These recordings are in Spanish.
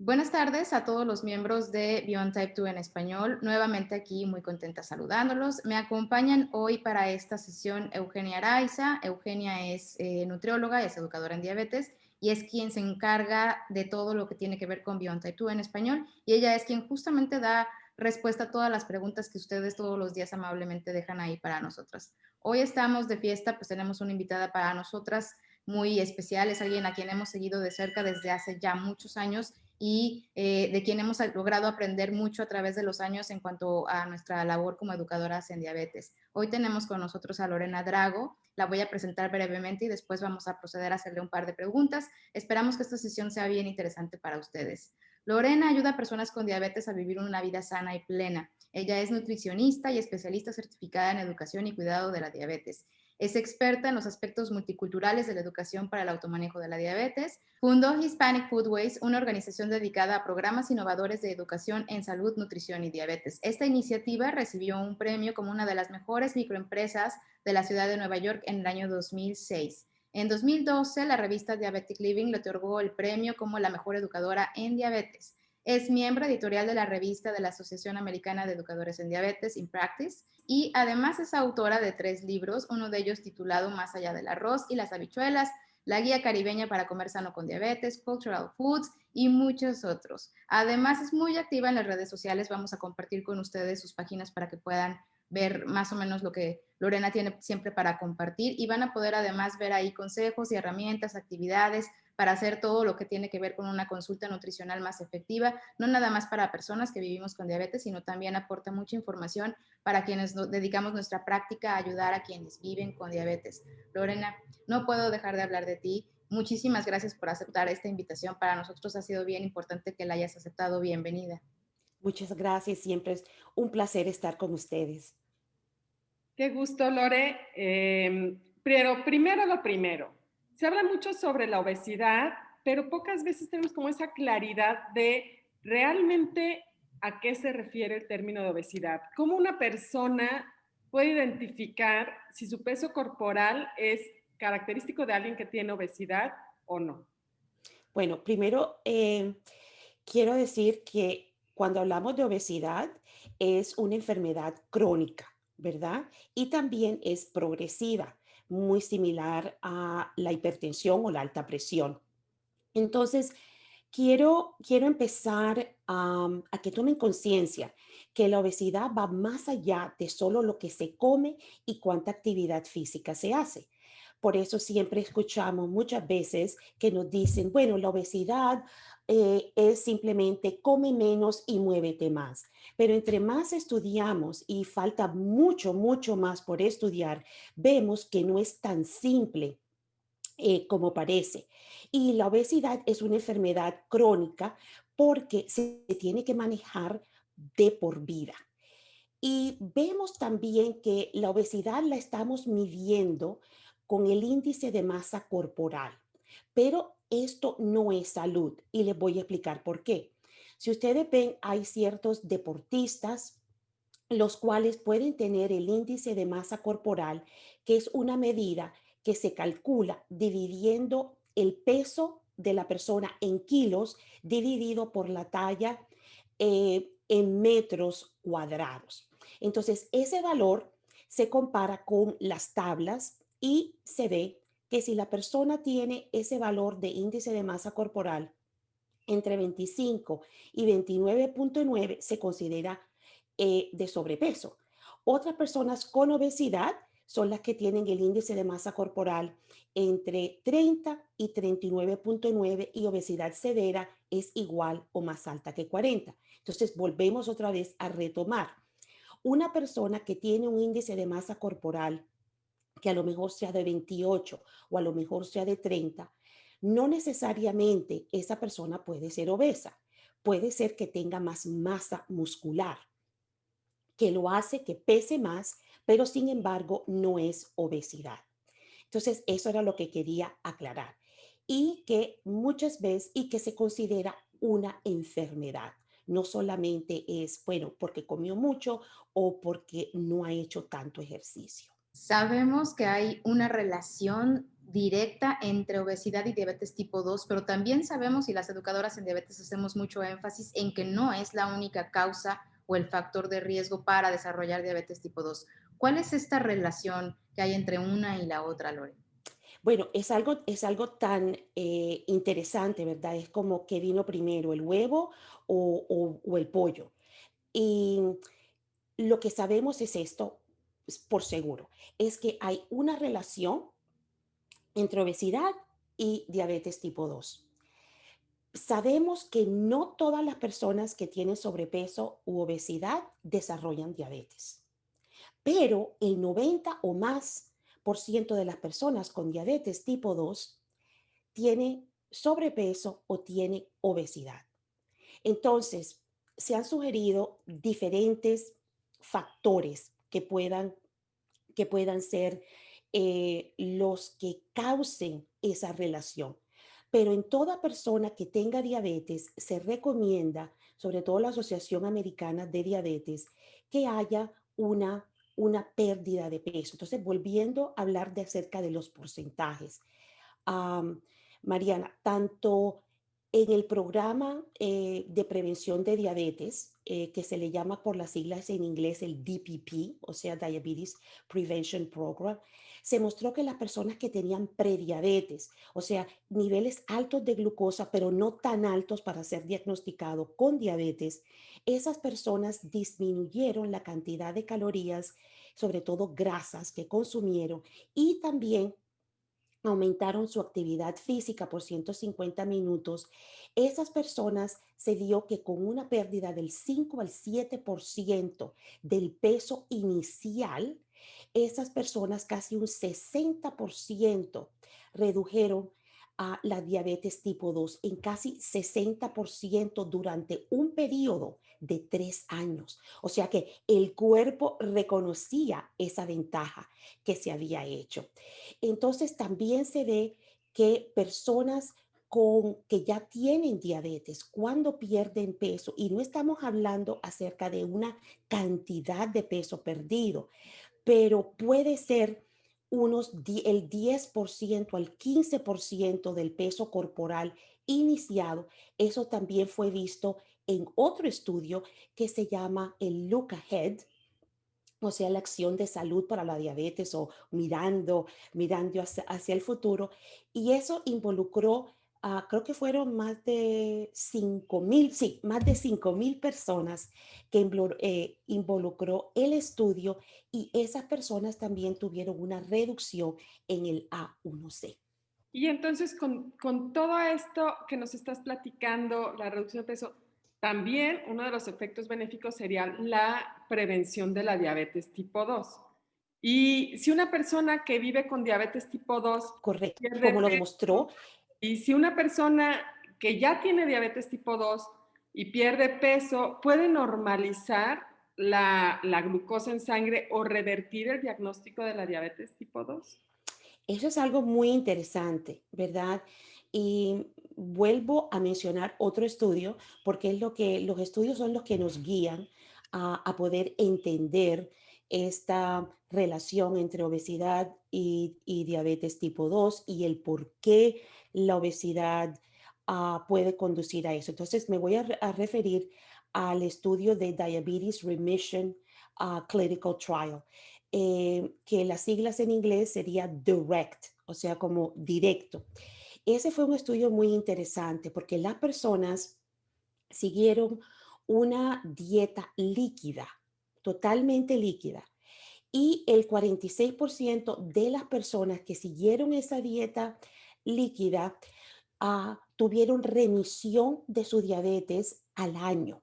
Buenas tardes a todos los miembros de Beyond Type 2 en español. Nuevamente aquí, muy contenta saludándolos. Me acompañan hoy para esta sesión Eugenia Araiza. Eugenia es nutrióloga, es educadora en diabetes y es quien se encarga de todo lo que tiene que ver con Beyond Type 2 en español. Y ella es quien justamente da respuesta a todas las preguntas que ustedes todos los días amablemente dejan ahí para nosotras. Hoy estamos de fiesta, pues tenemos una invitada para nosotras muy especial. Es alguien a quien hemos seguido de cerca desde hace ya muchos años y de quien hemos logrado aprender mucho a través de los años en cuanto a nuestra labor como educadoras en diabetes. Hoy tenemos con nosotros a Lorena Drago, la voy a presentar brevemente y después vamos a proceder a hacerle un par de preguntas. Esperamos que esta sesión sea bien interesante para ustedes. Lorena ayuda a personas con diabetes a vivir una vida sana y plena. Ella es nutricionista y especialista certificada en educación y cuidado de la diabetes. Es experta en los aspectos multiculturales de la educación para el automanejo de la diabetes. Fundó Hispanic Foodways, una organización dedicada a programas innovadores de educación en salud, nutrición y diabetes. Esta iniciativa recibió un premio como una de las mejores microempresas de la ciudad de Nueva York en el año 2006. En 2012, la revista Diabetic Living le otorgó el premio como la mejor educadora en diabetes. Es miembro editorial de la revista de la Asociación Americana de Educadores en Diabetes, In Practice, y además es autora de 3 libros, uno de ellos titulado Más allá del arroz y las habichuelas, la guía caribeña para comer sano con diabetes, Cultural Foods y muchos otros. Además es muy activa en las redes sociales, vamos a compartir con ustedes sus páginas para que puedan ver más o menos lo que Lorena tiene siempre para compartir y van a poder además ver ahí consejos y herramientas, actividades para hacer todo lo que tiene que ver con una consulta nutricional más efectiva, no nada más para personas que vivimos con diabetes, sino también aporta mucha información para quienes nos dedicamos nuestra práctica a ayudar a quienes viven con diabetes. Lorena, no puedo dejar de hablar de ti. Muchísimas gracias por aceptar esta invitación. Para nosotros ha sido bien importante que la hayas aceptado. Bienvenida. Muchas gracias, siempre es un placer estar con ustedes. Qué gusto, Lore. Pero primero lo primero. Se habla mucho sobre la obesidad, pero pocas veces tenemos como esa claridad de realmente a qué se refiere el término de obesidad. ¿Cómo una persona puede identificar si su peso corporal es característico de alguien que tiene obesidad o no? Bueno, primero quiero decir que cuando hablamos de obesidad es una enfermedad crónica, ¿verdad? Y también es progresiva, muy similar a la hipertensión o la alta presión. Entonces, quiero empezar a que tomen conciencia que la obesidad va más allá de solo lo que se come y cuánta actividad física se hace. Por eso siempre escuchamos muchas veces que nos dicen, bueno, la obesidad es simplemente come menos y muévete más. Pero entre más estudiamos y falta mucho, mucho más por estudiar, vemos que no es tan simple como parece. Y la obesidad es una enfermedad crónica porque se tiene que manejar de por vida. Y vemos también que la obesidad la estamos midiendo con el índice de masa corporal, pero esto no es salud y les voy a explicar por qué. Si ustedes ven, hay ciertos deportistas los cuales pueden tener el índice de masa corporal, que es una medida que se calcula dividiendo el peso de la persona en kilos dividido por la talla en metros cuadrados. Entonces, ese valor se compara con las tablas y se ve que si la persona tiene ese valor de índice de masa corporal entre 25 y 29,9 se considera de sobrepeso. Otras personas con obesidad son las que tienen el índice de masa corporal entre 30 y 39,9 y obesidad severa es igual o más alta que 40. Entonces volvemos otra vez a retomar. Una persona que tiene un índice de masa corporal que a lo mejor sea de 28 o a lo mejor sea de 30, no necesariamente esa persona puede ser obesa. Puede ser que tenga más masa muscular, que lo hace que pese más, pero sin embargo no es obesidad. Entonces, eso era lo que quería aclarar. Y que muchas veces, y que se considera una enfermedad. No solamente es, bueno, porque comió mucho o porque no ha hecho tanto ejercicio. Sabemos que hay una relación directa entre obesidad y diabetes tipo 2, pero también sabemos, y las educadoras en diabetes hacemos mucho énfasis en que no es la única causa o el factor de riesgo para desarrollar diabetes tipo 2. ¿Cuál es esta relación que hay entre una y la otra, Lore? Bueno, es algo tan interesante, ¿verdad? Es como que vino primero, el huevo o el pollo. Y lo que sabemos es esto, por seguro, es que hay una relación entre obesidad y diabetes tipo 2. Sabemos que no todas las personas que tienen sobrepeso u obesidad desarrollan diabetes, pero el 90 o más por ciento de las personas con diabetes tipo 2 tiene sobrepeso o tiene obesidad. Entonces, se han sugerido diferentes factores que puedan ser los que causen esa relación. Pero en toda persona que tenga diabetes se recomienda, sobre todo la Asociación Americana de Diabetes, que haya una pérdida de peso. Entonces, volviendo a hablar de acerca de los porcentajes, am, Mariana, tanto en el programa de prevención de diabetes, que se le llama por las siglas en inglés el DPP, o sea, Diabetes Prevention Program, se mostró que las personas que tenían prediabetes, o sea, niveles altos de glucosa, pero no tan altos para ser diagnosticado con diabetes, esas personas disminuyeron la cantidad de calorías, sobre todo grasas que consumieron, y también aumentaron su actividad física por 150 minutos, esas personas se dio que con una pérdida del 5 al 7% del peso inicial, esas personas casi un 60% redujeron a la diabetes tipo 2 en casi 60% durante un periodo de 3 años. O sea que el cuerpo reconocía esa ventaja que se había hecho. Entonces también se ve que personas que ya tienen diabetes, cuando pierden peso, y no estamos hablando acerca de una cantidad de peso perdido, pero puede ser el 10% al 15% del peso corporal iniciado. Eso también fue visto en otro estudio que se llama el Look Ahead, o sea, la acción de salud para la diabetes o mirando hacia el futuro. Y eso involucró, creo que fueron más de 5,000, sí, más de 5,000 personas que involucró el estudio, y esas personas también tuvieron una reducción en el A1C. Y entonces, con todo esto que nos estás platicando, la reducción de peso, también uno de los efectos benéficos sería la prevención de la diabetes tipo 2. Y si una persona que vive con diabetes tipo 2 Correcto, pierde como lo peso, demostró. y si una persona que ya tiene diabetes tipo 2 y pierde peso, puede normalizar la glucosa en sangre o revertir el diagnóstico de la diabetes tipo 2. Eso es algo muy interesante, ¿verdad? Y vuelvo a mencionar otro estudio, porque es lo que los estudios son los que nos guían a poder entender esta relación entre obesidad y diabetes tipo 2 y el por qué la obesidad puede conducir a eso. Entonces, me voy a referir al estudio de Diabetes Remission Clinical Trial, que las siglas en inglés sería DIRECT, o sea, como directo. Ese fue un estudio muy interesante porque las personas siguieron una dieta líquida, totalmente líquida. Y el 46% de las personas que siguieron esa dieta líquida tuvieron remisión de su diabetes al año.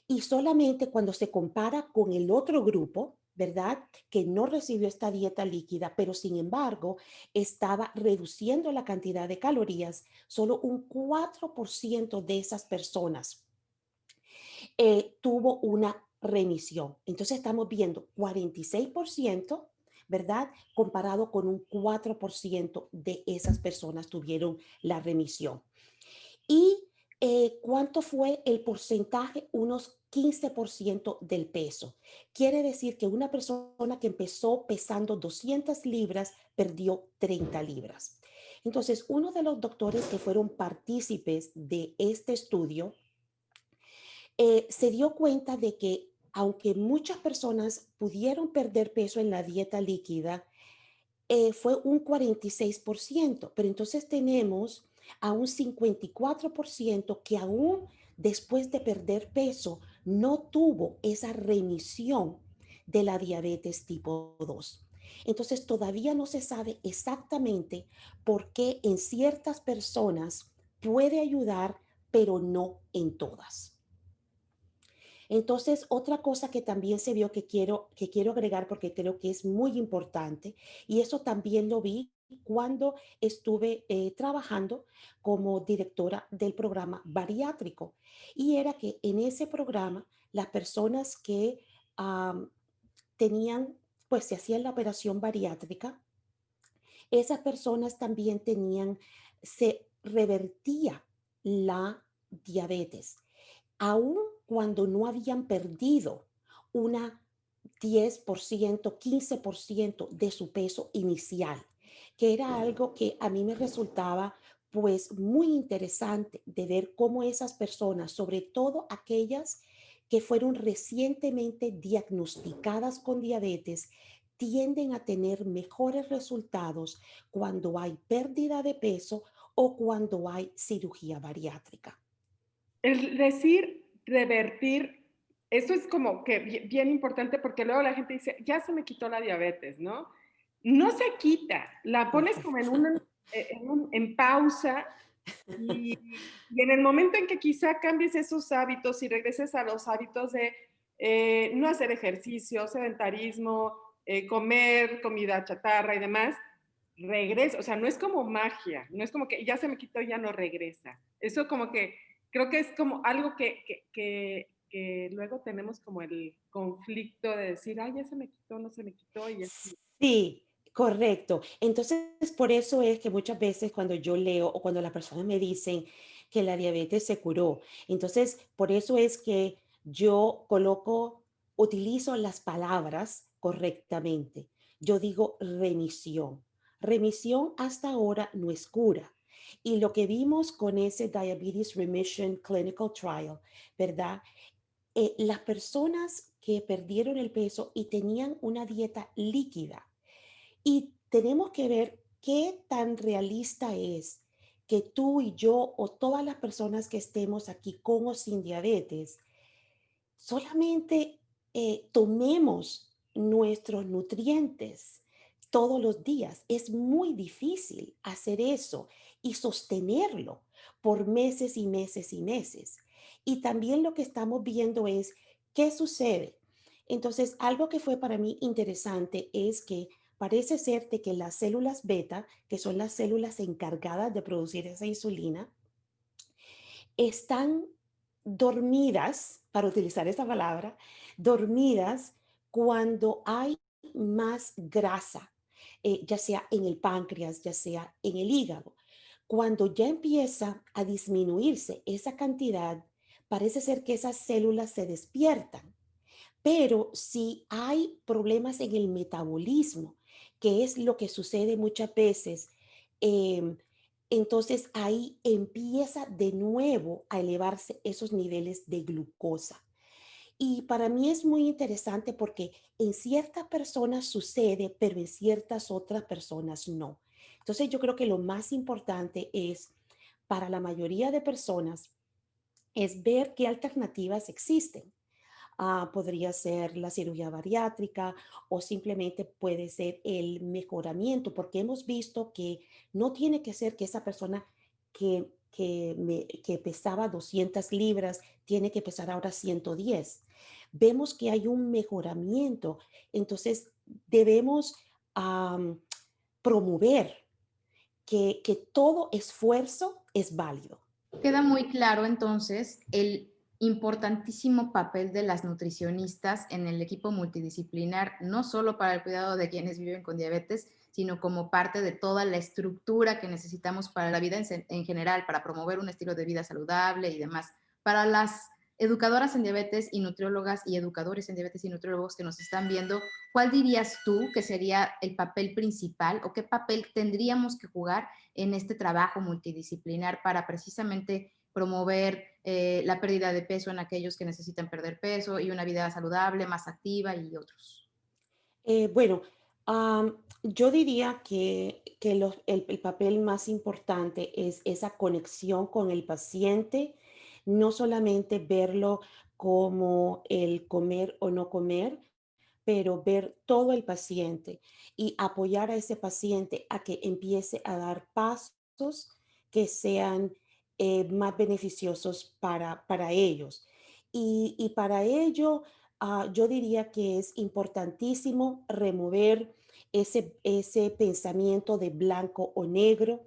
Y solamente cuando se compara con el otro grupo, ¿verdad? Que no recibió esta dieta líquida, pero sin embargo estaba reduciendo la cantidad de calorías, solo un 4% de esas personas tuvo una remisión. Entonces estamos viendo 46%, ¿verdad? Comparado con un 4% de esas personas tuvieron la remisión. Y ¿Cuánto fue el porcentaje? Unos 15% del peso. Quiere decir que una persona que empezó pesando 200 libras perdió 30 libras. Entonces, uno de los doctores que fueron partícipes de este estudio se dio cuenta de que aunque muchas personas pudieron perder peso en la dieta líquida, fue un 46%, pero entonces tenemos a un 54% que aún después de perder peso no tuvo esa remisión de la diabetes tipo 2. Entonces todavía no se sabe exactamente por qué en ciertas personas puede ayudar, pero no en todas. Entonces, otra cosa que también se vio que quiero agregar porque creo que es muy importante, y eso también lo vi cuando estuve trabajando como directora del programa bariátrico, y era que en ese programa las personas que am, tenían, pues se hacían la operación bariátrica, esas personas también se revertía la diabetes aun cuando no habían perdido una 10%, 15% de su peso inicial, que era algo que a mí me resultaba pues muy interesante de ver cómo esas personas, sobre todo aquellas que fueron recientemente diagnosticadas con diabetes, tienden a tener mejores resultados cuando hay pérdida de peso o cuando hay cirugía bariátrica. El decir revertir, eso es como que bien importante porque luego la gente dice, ya se me quitó la diabetes, ¿no? No se quita, la pones como Correcto. en pausa y en el momento en que quizá cambies esos hábitos y regreses a los hábitos de no hacer ejercicio, sedentarismo, comer comida chatarra y demás, regresa, o sea, no es como magia, no es como que ya se me quitó y ya no regresa. Eso como que creo que es como algo que luego tenemos como el conflicto de decir, ay, ya se me quitó, no se me quitó y así. Sí, correcto. Entonces, por eso es que muchas veces cuando yo leo o cuando las personas me dicen que la diabetes se curó, entonces por eso es que yo utilizo las palabras correctamente. Yo digo remisión. Remisión hasta ahora no es cura. Y lo que vimos con ese Diabetes Remission Clinical Trial, ¿verdad? Las personas que perdieron el peso y tenían una dieta líquida, y tenemos que ver qué tan realista es que tú y yo o todas las personas que estemos aquí con o sin diabetes, solamente tomemos nuestros nutrientes todos los días. Es muy difícil hacer eso y sostenerlo por meses y meses y meses. Y también lo que estamos viendo es qué sucede. Entonces, algo que fue para mí interesante es que parece ser de que las células beta, que son las células encargadas de producir esa insulina, están dormidas, para utilizar esa palabra, dormidas cuando hay más grasa, ya sea en el páncreas, ya sea en el hígado. Cuando ya empieza a disminuirse esa cantidad, parece ser que esas células se despiertan. Pero si hay problemas en el metabolismo, que es lo que sucede muchas veces, em, entonces ahí empieza de nuevo a elevarse esos niveles de glucosa. Y para mí es muy interesante porque en ciertas personas sucede, pero en ciertas otras personas no. Entonces yo creo que lo más importante es, para la mayoría de personas, es ver qué alternativas existen. Podría ser la cirugía bariátrica o simplemente puede ser el mejoramiento, porque hemos visto que no tiene que ser que esa persona que pesaba 200 libras tiene que pesar ahora 110. Vemos que hay un mejoramiento, entonces debemos am, promover que todo esfuerzo es válido. Queda muy claro entonces el importantísimo papel de las nutricionistas en el equipo multidisciplinar, no solo para el cuidado de quienes viven con diabetes, sino como parte de toda la estructura que necesitamos para la vida en general, para promover un estilo de vida saludable y demás. Para las educadoras en diabetes y nutriólogas y educadores en diabetes y nutriólogos que nos están viendo, ¿cuál dirías tú que sería el papel principal o qué papel tendríamos que jugar en este trabajo multidisciplinar para precisamente promover la pérdida de peso en aquellos que necesitan perder peso y una vida saludable, más activa y otros? Bueno, yo diría que el papel más importante es esa conexión con el paciente, no solamente verlo como el comer o no comer, pero ver todo el paciente y apoyar a ese paciente a que empiece a dar pasos que sean más beneficiosos para ellos. Y para ello, yo diría que es importantísimo remover ese pensamiento de blanco o negro,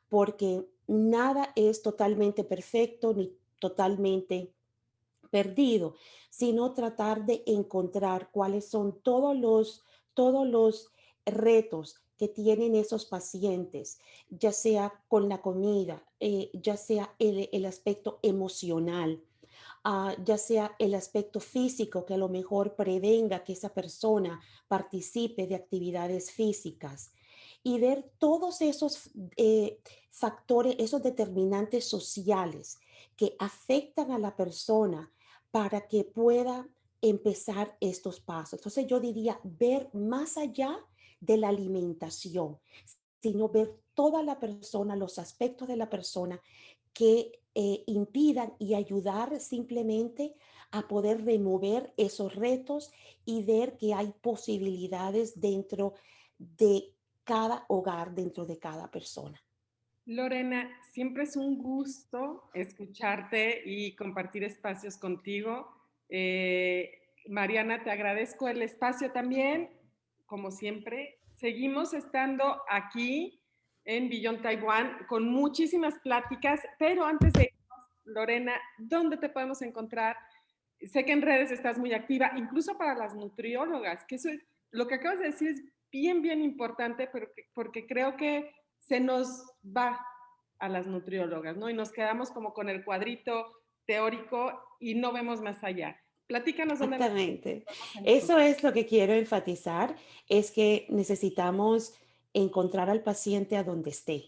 porque nada es totalmente perfecto ni totalmente perdido, sino tratar de encontrar cuáles son todos los retos que tienen esos pacientes, ya sea con la comida, ya sea el aspecto emocional, ya sea el aspecto físico, que a lo mejor prevenga que esa persona participe de actividades físicas y ver todos esos factores, esos determinantes sociales que afectan a la persona para que pueda empezar estos pasos. Entonces yo diría ver más allá de la alimentación, sino ver toda la persona, los aspectos de la persona que impidan y ayudar simplemente a poder remover esos retos y ver que hay posibilidades dentro de cada hogar, dentro de cada persona. Lorena, siempre es un gusto escucharte y compartir espacios contigo. Mariana, te agradezco el espacio también, como siempre. Seguimos estando aquí en Beyond Taiwan con muchísimas pláticas, pero antes de irnos, Lorena, ¿dónde te podemos encontrar? Sé que en redes estás muy activa, incluso para las nutriólogas, que eso es, lo que acabas de decir es bien, bien importante, porque creo que se nos va a las nutriólogas, ¿no? Y nos quedamos como con el cuadrito teórico y no vemos más allá. Platícanos dónde nos Exactamente. podemos encontrar. Eso es lo que quiero enfatizar, es que necesitamos encontrar al paciente a donde esté,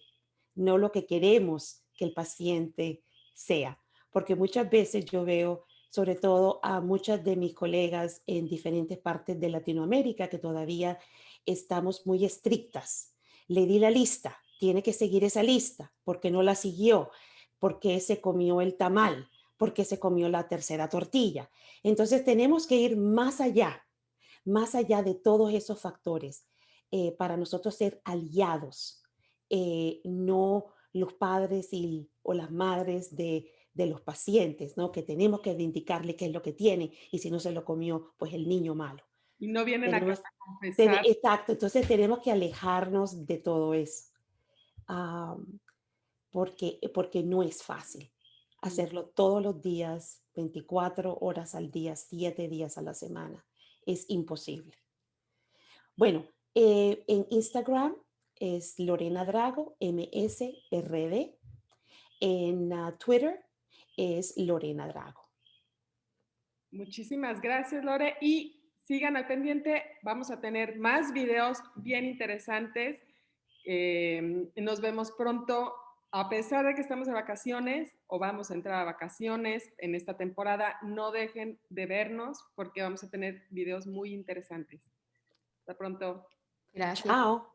no lo que queremos que el paciente sea, porque muchas veces yo veo, sobre todo a muchas de mis colegas en diferentes partes de Latinoamérica, que todavía estamos muy estrictas. Le di la lista, tiene que seguir esa lista, porque no la siguió, porque se comió el tamal, porque se comió la tercera tortilla. Entonces tenemos que ir más allá de todos esos factores, para nosotros ser aliados, no los padres o las madres de los pacientes, ¿no? Que tenemos que indicarle qué es lo que tiene y si no se lo comió, pues el niño malo. Y no vienen acá Tenemos, a confesar. exacto, entonces tenemos que alejarnos de todo eso, am, porque no es fácil hacerlo todos los días, 24 horas al día, 7 días a la semana. Es imposible. Bueno, en Instagram es Lorena Drago, MSRD. En Twitter es Lorena Drago. Muchísimas gracias, Lore. Y sigan al pendiente, vamos a tener más videos bien interesantes. Nos vemos pronto. A pesar de que estamos de vacaciones o vamos a entrar a vacaciones en esta temporada, no dejen de vernos porque vamos a tener videos muy interesantes. Hasta pronto. Gracias. Chao.